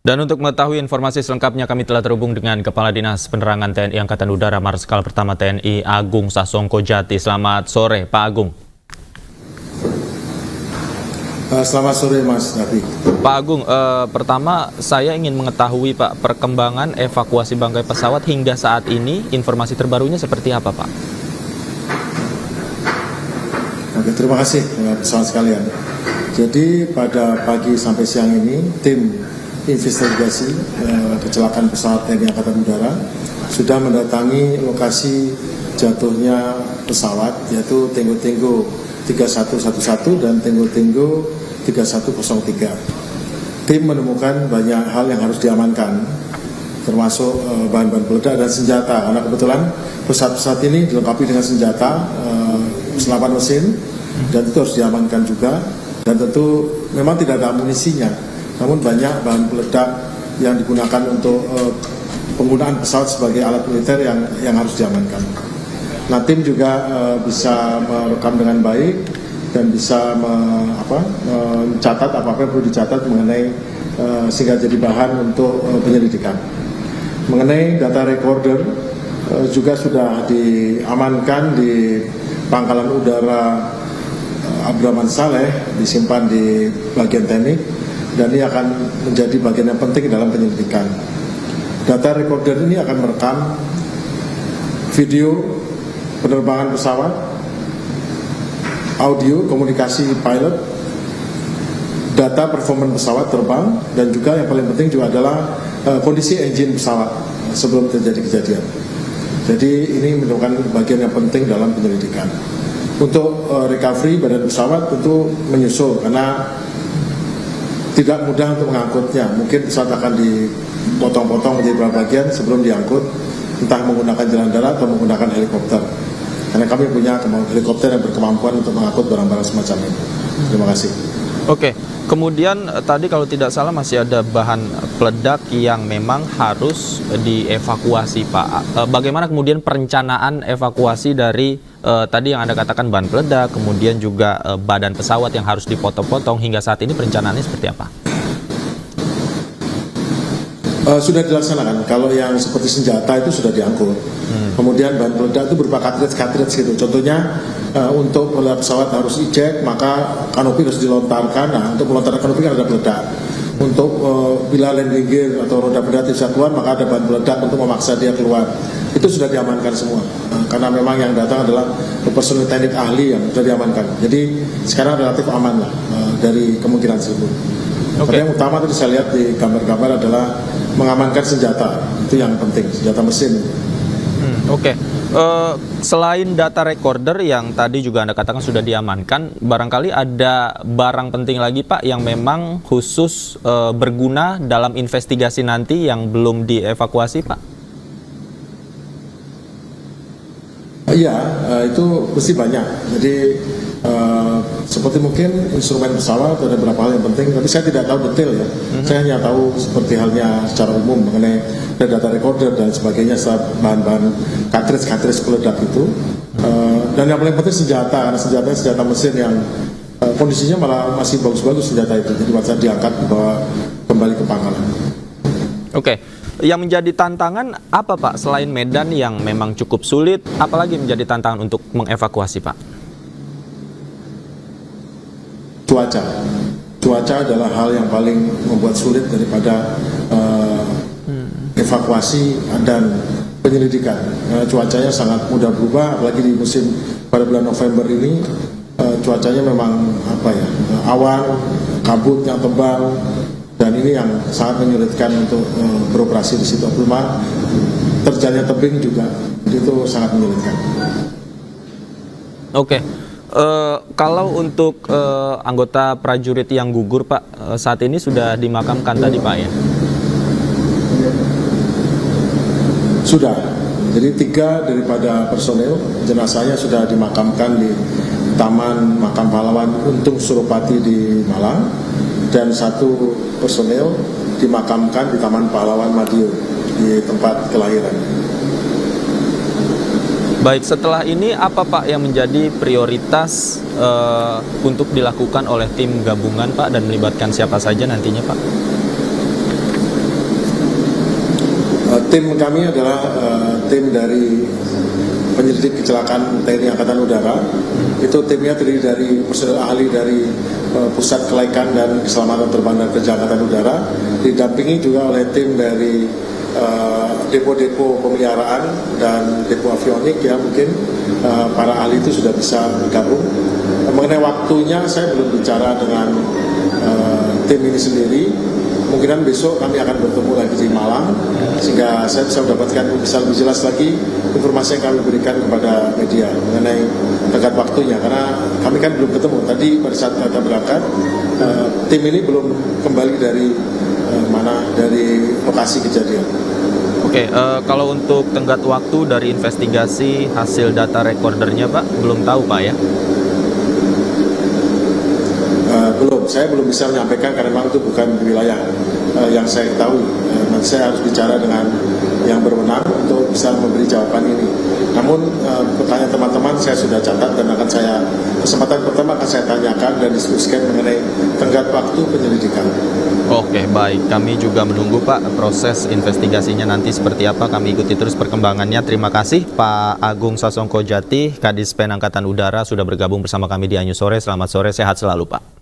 Dan untuk mengetahui informasi selengkapnya kami telah terhubung dengan Kepala Dinas Penerangan TNI Angkatan Udara Marskal Pertama TNI Agung Sasongko Jati. Selamat sore Pak Agung. Selamat sore Mas Nabi. Pak Agung, pertama saya ingin mengetahui Pak perkembangan evakuasi bangkai pesawat hingga saat ini, informasi terbarunya seperti apa Pak? Oke, terima kasih pesawat sekalian. Jadi pada pagi sampai siang ini tim investigasi kecelakaan pesawat TNI Angkatan Udara sudah mendatangi lokasi jatuhnya pesawat, yaitu Tenggo 3111 dan Tenggo 3103. Tim menemukan banyak hal yang harus diamankan, termasuk bahan-bahan peledak dan senjata, karena kebetulan pesawat-pesawat ini dilengkapi dengan senjata, senapan mesin, dan itu harus diamankan juga. Dan tentu memang tidak ada amunisinya, namun banyak bahan peledak yang digunakan untuk penggunaan pesawat sebagai alat militer yang harus diamankan. Nah, tim juga bisa merekam dengan baik dan bisa mencatat apa-apa yang perlu dicatat mengenai sehingga jadi bahan untuk penyelidikan. Mengenai data recorder juga sudah diamankan di Pangkalan Udara Abdurrahman Saleh, disimpan di bagian teknik, dan ini akan menjadi bagian yang penting dalam penyelidikan. Data recorder ini akan merekam video penerbangan pesawat, audio komunikasi pilot, data performa pesawat terbang, dan juga yang paling penting juga adalah kondisi engine pesawat sebelum terjadi kejadian. Jadi ini merupakan bagian yang penting dalam penyelidikan. Untuk recovery badan pesawat tentu menyusul, karena tidak mudah untuk mengangkutnya. Mungkin pesawat akan dipotong-potong menjadi beberapa bagian sebelum diangkut, entah menggunakan jalan darat atau menggunakan helikopter. Karena kami punya helikopter yang berkemampuan untuk mengangkut barang-barang semacam ini. Terima kasih. Oke, kemudian tadi kalau tidak salah masih ada bahan peledak yang memang harus dievakuasi Pak. Bagaimana kemudian perencanaan evakuasi dari tadi yang Anda katakan bahan peledak, kemudian juga badan pesawat yang harus dipotong-potong, hingga saat ini perencanaannya seperti apa? Sudah dilaksanakan. Kalau yang seperti senjata itu sudah diangkut. Kemudian bahan peledak itu berupa cartridge gitu. Contohnya untuk pesawat harus eject, maka kanopi harus dilontarkan. Nah, untuk melontarkan kanopi kan ada peledak. Untuk bila landing gear atau roda peledak bisa keluar, maka ada bahan peledak untuk memaksa dia keluar. Itu sudah diamankan semua. Karena memang yang datang adalah personil teknik ahli yang sudah diamankan. Jadi sekarang relatif aman lah dari kemungkinan tersebut. Tapi yang utama tadi saya lihat di gambar-gambar adalah mengamankan senjata, itu yang penting, senjata mesin. Selain data recorder yang tadi juga Anda katakan sudah diamankan, barangkali ada barang penting lagi Pak yang memang khusus berguna dalam investigasi nanti yang belum dievakuasi Pak? Iya, itu mesti banyak. Jadi seperti mungkin instrumen pesawat ada beberapa hal yang penting, tapi saya tidak tahu detail ya. Saya hanya tahu seperti halnya secara umum mengenai data recorder dan sebagainya, bahan-bahan cartridge peledak itu. Dan yang paling penting senjata, karena senjata mesin yang kondisinya malah masih bagus-bagus senjata itu. Jadi waktu diangkat bawa kembali ke pangkalan. Yang menjadi tantangan apa Pak selain medan yang memang cukup sulit, apalagi menjadi tantangan untuk mengevakuasi Pak? Cuaca adalah hal yang paling membuat sulit daripada evakuasi dan penyelidikan. Cuacanya sangat mudah berubah, apalagi di musim pada bulan November ini cuacanya memang awan, kabut yang tebal, dan ini yang sangat menyulitkan untuk beroperasi di situ. Belum terjadinya tebing juga, itu sangat menyulitkan. Kalau untuk anggota prajurit yang gugur Pak, saat ini sudah dimakamkan tadi Pak ya? Sudah, jadi 3 daripada personel jenazahnya sudah dimakamkan di Taman Makam Pahlawan Untung Suropati di Malang, dan 1 personel dimakamkan di Taman Pahlawan Madiun di tempat kelahiran. Baik, setelah ini apa Pak yang menjadi prioritas untuk dilakukan oleh tim gabungan Pak, dan melibatkan siapa saja nantinya Pak? Tim kami adalah tim dari penyelidik kecelakaan TNI Angkatan Udara. Itu timnya terdiri dari personel ahli dari Pusat Kelaikan dan Keselamatan Terbang dan Kerja Angkatan Udara, didampingi juga oleh tim dari depo-depo pemeliharaan dan depo avionik ya, mungkin para ahli itu sudah bisa bergabung. Mengenai waktunya saya belum bicara dengan tim ini sendiri. Kemungkinan besok kami akan bertemu lagi di Malang, sehingga saya bisa mendapatkan bisa lebih jelas lagi informasi yang kami berikan kepada media mengenai tenggat waktunya, karena kami kan belum ketemu. Tadi pada saat kita berangkat, tim ini belum kembali dari dari lokasi kejadian. Oke, kalau untuk tenggat waktu dari investigasi hasil data recordernya Pak, belum tahu Pak ya? Belum, saya belum bisa menyampaikan karena memang itu bukan wilayah yang saya ketahui. Nanti saya harus bicara dengan yang berwenang untuk bisa memberi jawaban ini. Namun pertanyaan teman-teman saya sudah catat dan akan saya kesempatan pertama akan saya tanyakan dan diskusikan mengenai tenggat waktu penyelidikan. Oke, baik. Kami juga menunggu Pak proses investigasinya nanti seperti apa. Kami ikuti terus perkembangannya. Terima kasih Pak Agung Sasongko Jati, Kadispen Angkatan Udara sudah bergabung bersama kami di Anyu Sore. Selamat sore, sehat selalu Pak.